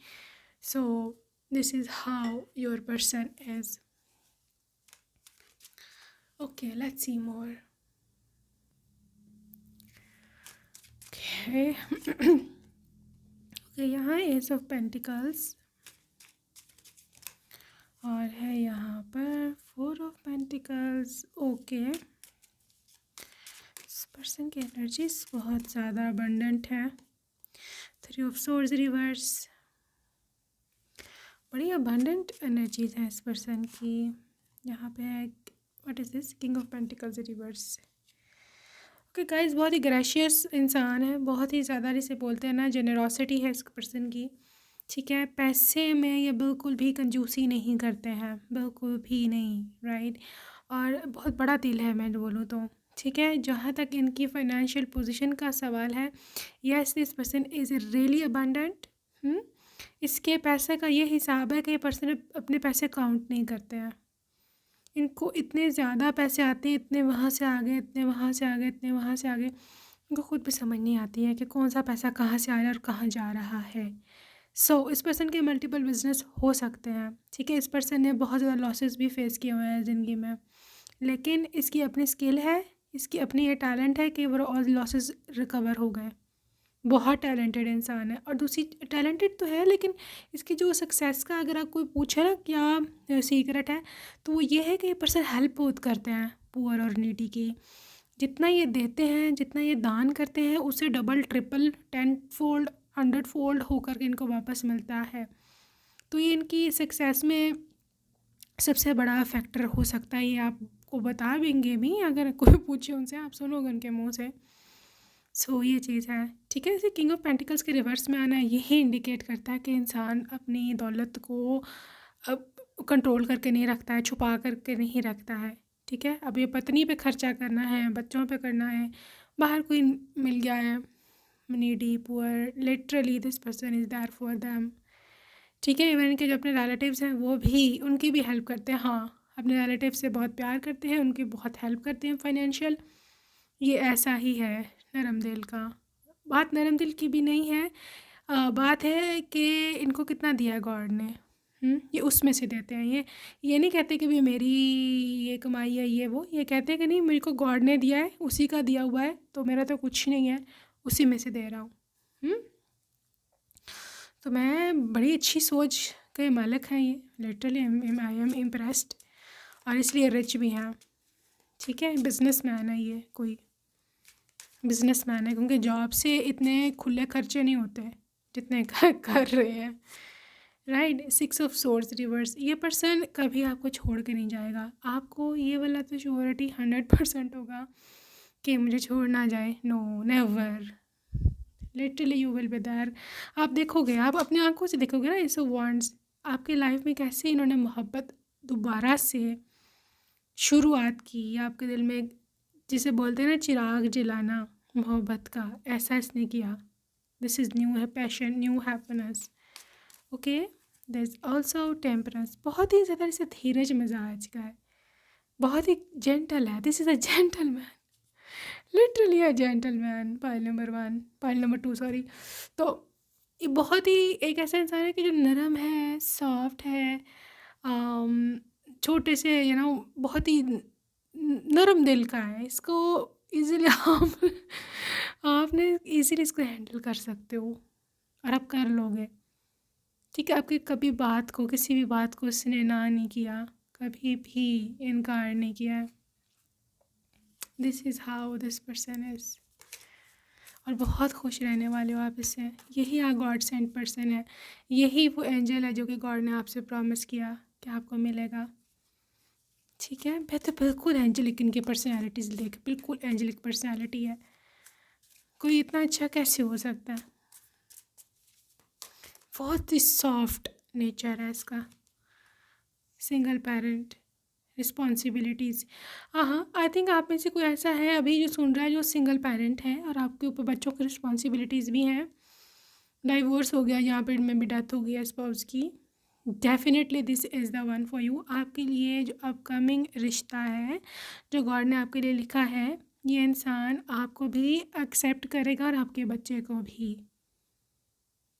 So this is how your person is. Okay, let's see more. Okay okay, यहाँ एस ऑफ पेंटिकल्स और है यहाँ पर 4 ऑफ पेंटिकल्स। ओके, इस पर्सन की एनर्जीज बहुत ज़्यादा अबंडेंट है। 3 ऑफ सोर्ड्स रिवर्स, बड़ी अबंडेंट एनर्जीज हैं इस पर्सन की। यहाँ पे है what is this, king of pentacles reverse. Okay guys, बहुत ही ग्रेशियस इंसान है, बहुत ही ज़्यादा जिसे बोलते हैं ना जेनरोसिटी है इस पर्सन की। ठीक है, पैसे में ये बिल्कुल भी कंजूसी नहीं करते हैं, बिल्कुल भी नहीं, राइट। और बहुत बड़ा दिल है मैं बोलूँ तो। ठीक है, जहाँ तक इनकी फाइनेंशियल पोजीशन का सवाल है, yes this person is really abundant. इसके पैसे का ये हिसाब है कि ये पर्सन अपने पैसे काउंट नहीं करते हैं। इनको इतने ज़्यादा पैसे आते हैं, इतने वहाँ से आ गए, इतने वहाँ से आ गए, इतने वहाँ से आ गए, इनको खुद भी समझ नहीं आती है कि कौन सा पैसा कहाँ से आ रहा है और कहाँ जा रहा है। सो इस पर्सन के मल्टीपल बिजनेस हो सकते हैं। ठीक है, इस पर्सन ने बहुत ज़्यादा लॉसेस भी फेस किए हुए हैं ज़िंदगी में, लेकिन इसकी अपनी स्किल है, इसकी अपनी ये टैलेंट है कि वो ऑल लॉसेस रिकवर हो गए। बहुत टैलेंटेड इंसान है। और दूसरी, टैलेंटेड तो है लेकिन इसकी जो सक्सेस का अगर आप कोई पूछे ना क्या सीक्रेट है, तो वो ये है कि ये पर्सन हेल्प बहुत करते हैं पुअर और नीडी की। जितना ये देते हैं, जितना ये दान करते हैं, उससे डबल ट्रिपल 10 फोल्ड 100 फोल्ड होकर के इनको वापस मिलता है। तो ये इनकी सक्सेस में सबसे बड़ा फैक्टर हो सकता है। ये आपको बता देंगे भी, अगर कोई पूछे उनसे, आप सुनोगे उनके मुँह से। सो ये चीज़ है। ठीक है, जैसे किंग ऑफ पेंटिकल्स के रिवर्स में आना यही इंडिकेट करता है कि इंसान अपनी दौलत को अब कंट्रोल करके नहीं रखता है, छुपा करके नहीं रखता है। ठीक है, अब ये पत्नी पे खर्चा करना है, बच्चों पे करना है, बाहर कोई मिल गया है needy poor, literally this person is there for them. ठीक है, इवन इनके जो अपने रिलेटिव्स हैं वो भी उनकी भी हेल्प करते हैं। हाँ, अपने रिलेटिव से बहुत प्यार करते हैं, उनकी बहुत हेल्प करते हैं फाइनेंशियल। ये ऐसा ही है नरम दिल का। बात नरम दिल की भी नहीं है, बात है कि इनको कितना दिया है गॉड ने। ये उसमें से देते हैं। ये नहीं कहते कि भी मेरी ये कमाई है ये वो, ये कहते हैं कि नहीं, मेरे को गॉड ने दिया है, उसी का दिया हुआ है, तो मेरा तो कुछ नहीं है, उसी में से दे रहा हूँ। तो मैं बड़ी अच्छी सोच के मालिक हैं ये, लिटरली आई एम इम्प्रेस्ड। और इसलिए रिच भी हैं। ठीक है, बिजनेसमैन है ये, कोई बिजनेसमैन है, क्योंकि जॉब से इतने खुले खर्चे नहीं होते जितने कर रहे हैं, राइट। 6 ऑफ सोर्ड्स रिवर्स, ये पर्सन कभी आपको छोड़ के नहीं जाएगा। आपको ये वाला तो श्योरिटी 100% होगा कि मुझे छोड़ ना जाए, no never, literally you will be there. आप देखोगे, आप अपनी आंखों से देखोगे ना इस वांड्स, आपके लाइफ में कैसे इन्होंने मोहब्बत दोबारा से शुरुआत की आपके दिल में, जिसे बोलते हैं ना चिराग जलाना मोहब्बत का, ऐसा इसने किया। दिस इज़ न्यू है passion, new happiness. Okay, this is also temperance, बहुत ही ज़्यादा इसे धीरज मिजाज का है, बहुत ही जेंटल है। This is a gentleman, literally a gentleman. Pile number 1, pile number 2 sorry. तो ये बहुत ही एक ऐसा इंसान है कि जो नरम है, सॉफ्ट है, अम, छोटे से बहुत ही नरम दिल का है। इसको इजीली आप आपने इजीली इसको हैंडल कर सकते हो और आप कर लोगे। ठीक है, आपकी कभी बात को, किसी भी बात को उसने ना नहीं किया, कभी भी इनकार नहीं किया। This is how this person is. और बहुत खुश रहने वाले हो आप इससे। यही आप गॉड सेंट पर्सन है, यही वो एंजल है जो कि गॉड ने आपसे प्रॉमिस किया कि आपको मिलेगा। ठीक है, मैं तो बिल्कुल एंजलिक इनकी पर्सनैलिटीज़ देख, बिल्कुल एंजलिक पर्सनैलिटी है। कोई इतना अच्छा कैसे हो सकता है? बहुत ही सॉफ्ट नेचर है इसका। Single parent, responsibilities. हाँ, आई थिंक आप में से कोई ऐसा है अभी जो सुन रहा है जो सिंगल पेरेंट है और आपके ऊपर बच्चों की रिस्पॉन्सिबिलिटीज़ भी हैं। डाइवोर्स हो गया, यहाँ पे में भी डेथ हो गई है स्पाउस की। Definitely this is the one for you. आपके लिए जो अपकमिंग रिश्ता है जो गॉड ने आपके लिए लिखा है, ये इंसान आपको भी एक्सेप्ट करेगा और आपके बच्चे को भी।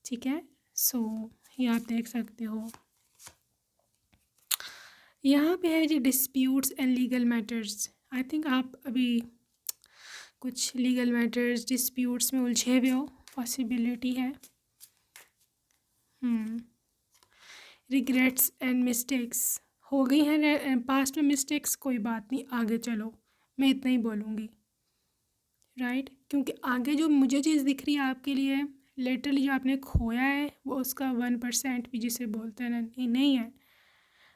ठीक है, सो ये आप देख सकते हो। यहाँ पे है जी disputes and legal matters. I think आप अभी कुछ लीगल मैटर्स, डिस्प्यूट्स में उलझे हुए हो, पॉसिबिलिटी है। रिग्रेट्स एंड मिस्टेक्स हो गई हैं पास्ट में मिस्टेक्स, कोई बात नहीं, आगे चलो, मैं इतना ही बोलूँगी। राइट, क्योंकि आगे जो मुझे चीज़ दिख रही है आपके लिए, लिटरली जो आपने खोया है वो उसका 1% भी जिसे बोलते हैं ना, नहीं है।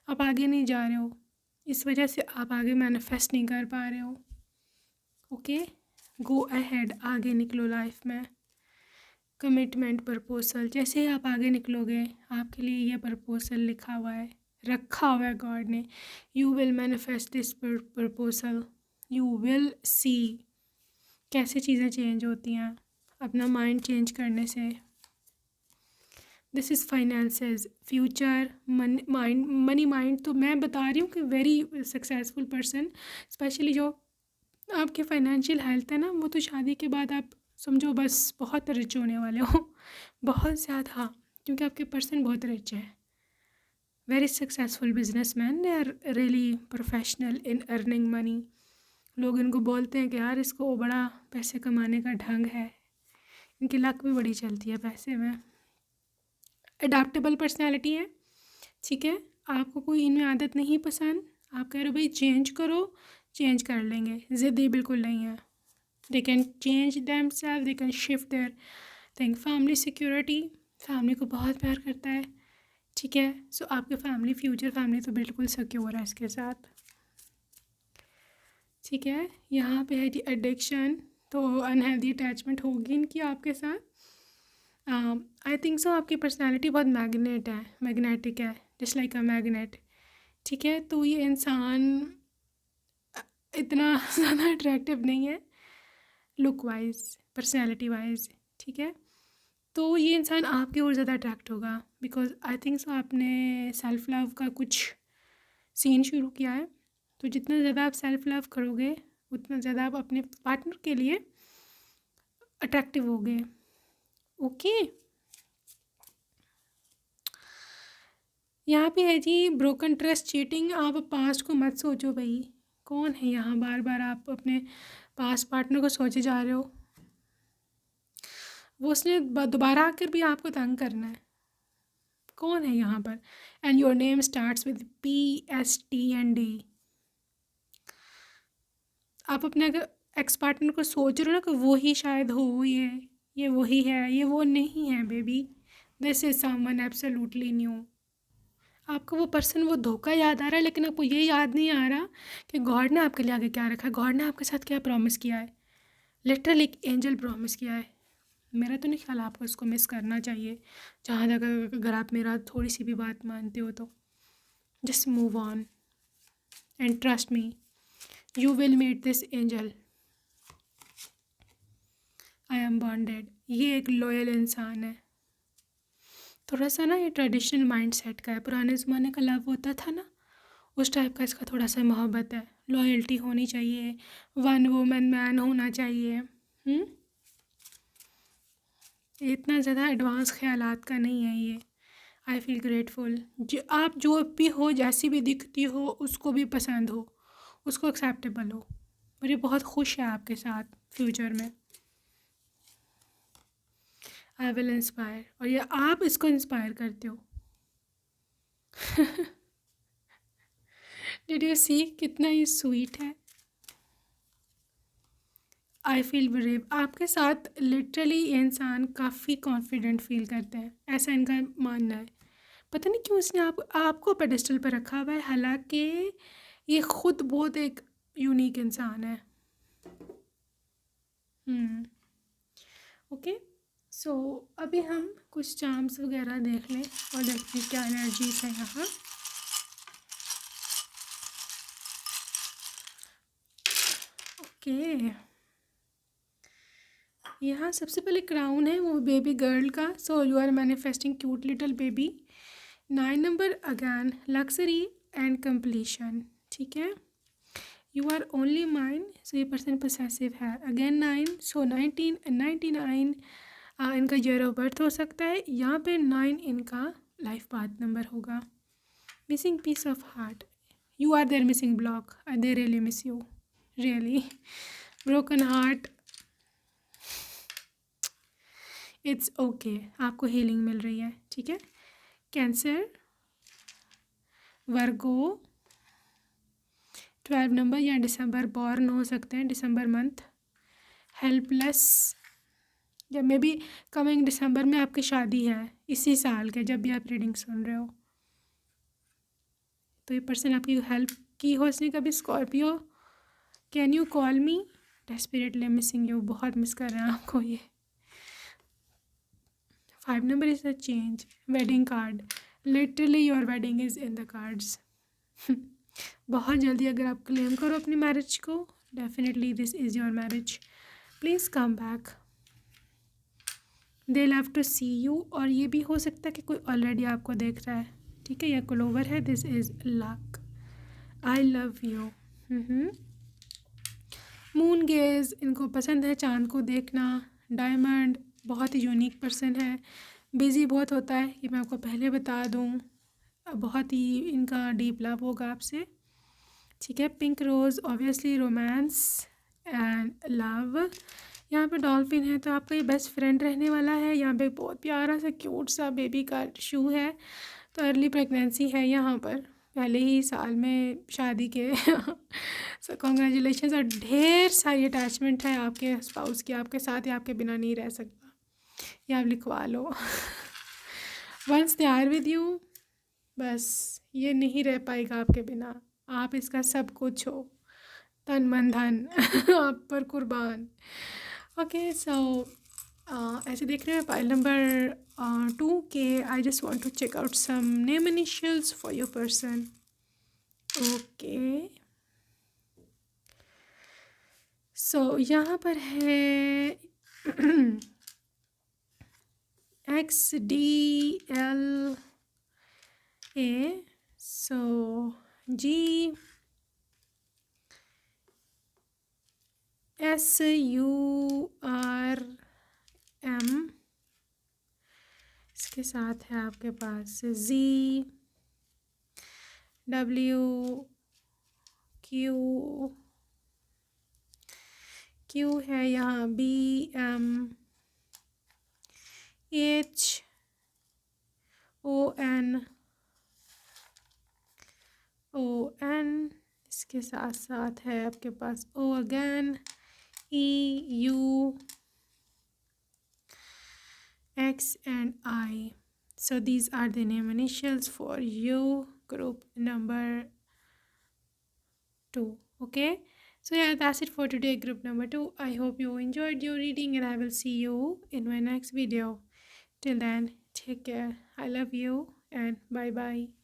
आप आगे नहीं जा रहे हो, इस वजह से आप आगे मैनिफेस्ट नहीं कर पा रहे हो। ओके, गो अहेड, आगे निकलो लाइफ में। कमिटमेंट प्रपोजल, जैसे ही आप आगे निकलोगे आपके लिए ये प्रपोजल लिखा हुआ है, रखा हुआ है गॉड ने। You will manifest this proposal, you will सी कैसे चीज़ें चेंज होती हैं अपना माइंड चेंज करने से। This is finances, future, money mind. तो मैं बता रही हूँ कि वेरी सक्सेसफुल पर्सन, स्पेशली जो आपके फाइनेंशियल हेल्थ है ना, वो तो शादी के बाद आप समझो बस बहुत रिच होने वाले हो, बहुत ज़्यादा, क्योंकि आपके पर्सन बहुत रिच है। Very successful businessman, they are really professional in earning money. लोग इनको बोलते हैं कि यार इसको बड़ा पैसे कमाने का ढंग है, इनकी लक भी बड़ी चलती है पैसे में। अडाप्टेबल पर्सनैलिटी है। ठीक है, आपको कोई इनमें आदत नहीं पसंद, आप कह रहे हो भाई चेंज करो, चेंज कर लेंगे, ज़िद्दी बिल्कुल नहीं है। They can change themselves, they can shift their thing. Family security, family को बहुत प्यार करता है। ठीक है, सो आपके फैमिली, फ्यूचर फैमिली तो बिल्कुल सिक्योर है इसके साथ। ठीक है, यहाँ पे है जी एडिक्शन, तो अनहेल्दी अटैचमेंट होगी इनकी आपके साथ। आई थिंक सो आपकी पर्सनैलिटी बहुत मैग्नेटिक है, जस्ट लाइक अ मैग्नेट। ठीक है, तो ये इंसान इतना ज़्यादा अट्रैक्टिव नहीं है लुक वाइज, पर्सनैलिटी वाइज। ठीक है, तो ये इंसान आपकी ओर ज़्यादा अट्रैक्ट होगा, बिकॉज आई थिंक सो आपने सेल्फ़ लव का कुछ सीन शुरू किया है। तो जितना ज़्यादा आप सेल्फ़ लव करोगे उतना ज़्यादा आप अपने पार्टनर के लिए अट्रैक्टिव होगे। ओके, यहाँ पे है जी ब्रोकन ट्रस्ट, चीटिंग। आप पास्ट को मत सोचो भाई, कौन है यहाँ, बार बार आप अपने पास्ट पार्टनर को सोचे जा रहे हो। वो उसने दोबारा आकर भी आपको तंग करना है, कौन है यहाँ पर। And your name starts with PSTND। आप अपने अगर एक्स पार्टनर को सोच रहे हो ना कि वो ही शायद हो, ये वही है, ये वो नहीं है baby. This is someone absolutely new. आपको वो पर्सन, वो धोखा याद आ रहा है, लेकिन आपको ये याद नहीं आ रहा कि गॉड ने आपके लिए आगे क्या रखा है, गॉड ने आपके साथ क्या प्रॉमिस किया है। लिटरली एक एंजल प्रॉमिस किया है। मेरा तो नहीं ख्याल आपको इसको मिस करना चाहिए। जहाँ तक अगर आप मेरा थोड़ी सी भी बात मानते हो तो just move on and trust me, you will meet this angel. I am bonded. ये एक लॉयल इंसान है, थोड़ा सा ना ये ट्रेडिशनल माइंड सेट का है, पुराने ज़माने का लव होता था ना, उस टाइप का इसका थोड़ा सा मोहब्बत है। लॉयल्टी होनी चाहिए, वन वुमन मैन होना चाहिए। इतना ज़्यादा एडवांस ख्यालात का नहीं है ये। I feel grateful. जो आप जो भी हो, जैसी भी दिखती हो, उसको भी पसंद हो, उसको एक्सेप्टेबल हो। मुझे बहुत खुश है आपके साथ फ्यूचर में। आई विल इंस्पायर, और ये आप इसको इंस्पायर करते हो। डिड यू सी कितना ये स्वीट है। I feel brave. आपके साथ लिटरली ये इंसान काफ़ी कॉन्फिडेंट फील करते हैं, ऐसा इनका मानना है। पता नहीं क्यों इसने आपको पेडेस्टल पर रखा हुआ है, हालांकि ये खुद बहुत एक यूनिक इंसान है। ओके, सो अभी हम कुछ चार्म्स वगैरह देख लें और देखते हैं क्या एनर्जीज है यहाँ। ओके, यहाँ सबसे पहले क्राउन है वो बेबी गर्ल का। So you are manifesting cute little baby. 9 number again luxury and completion, ठीक है। You are only mine, so ये पर्सन पोसेसिव है। अगेन 9, सो 19 99 इनका ईयर ऑफ बर्थ हो सकता है। यहाँ पे 9 इनका लाइफ पाथ नंबर होगा। Missing piece of heart, you are their missing block, they really miss you, really. Broken heart, it's okay, आपको हीलिंग मिल रही है, ठीक है। कैंसर, वर्गो 12 नंबर या दिसंबर बॉर्न हो सकते हैं, दिसंबर मंथ। हेल्पलेस, या मे बी कमिंग दिसंबर में आपकी शादी है इसी साल के, जब भी आप रीडिंग सुन रहे हो तो ये पर्सन आपकी हेल्प की हो इसने कभी। Scorpio, can you call me, desperately missing you, बहुत मिस कर रहे हैं आपको ये। 5 number is a change. Wedding card, literally your wedding is in the cards. बहुत जल्दी अगर आप क्लेम करो अपनी मैरिज को, definitely this is your marriage. Please come back, they love to see you. और ये भी हो सकता है कि कोई ऑलरेडी आपको देख रहा है, ठीक है। या क्लोवर है, this is luck. I love you. Moon gauge, इनको पसंद है चांद को देखना। डायमंड, बहुत ही यूनिक पर्सन है, बिज़ी बहुत होता है, ये मैं आपको पहले बता दूँ। बहुत ही इनका डीप लव होगा आपसे, ठीक है। Pink rose, obviously romance and love. यहाँ पे डॉल्फिन है तो आपका ये बेस्ट फ्रेंड रहने वाला है। यहाँ पे बहुत प्यारा सा क्यूट सा बेबी का शू है, तो अर्ली प्रेगनेंसी है यहाँ पर, पहले ही साल में शादी के। सो कॉन्ग्रेचुलेशन, और ढेर सारी अटैचमेंट है आपके स्पाउस की आपके साथ, या आपके बिना नहीं रह सकता, ये आप लिखवा लो। Once they are with you, बस ये नहीं रह पाएगा आपके बिना, आप इसका सब कुछ हो, तन मन धन आप पर कुर्बान। ओके, सो ऐसे देख रहे हैं पाइल नंबर 2 के। I just want to check out some name initials for your person. Okay, so यहाँ पर है XDLA, सो GSURM, इसके साथ है आपके पास ZWQ है यहाँ, BMHON, इसके साथ साथ है आपके पास O again, EU, X and I. So these are the name initials for you, group number 2. Okay, so yeah, that's it for today, group number 2. I hope you enjoyed your reading, and I will see you in my next video. Till then, take care. I love you and bye bye.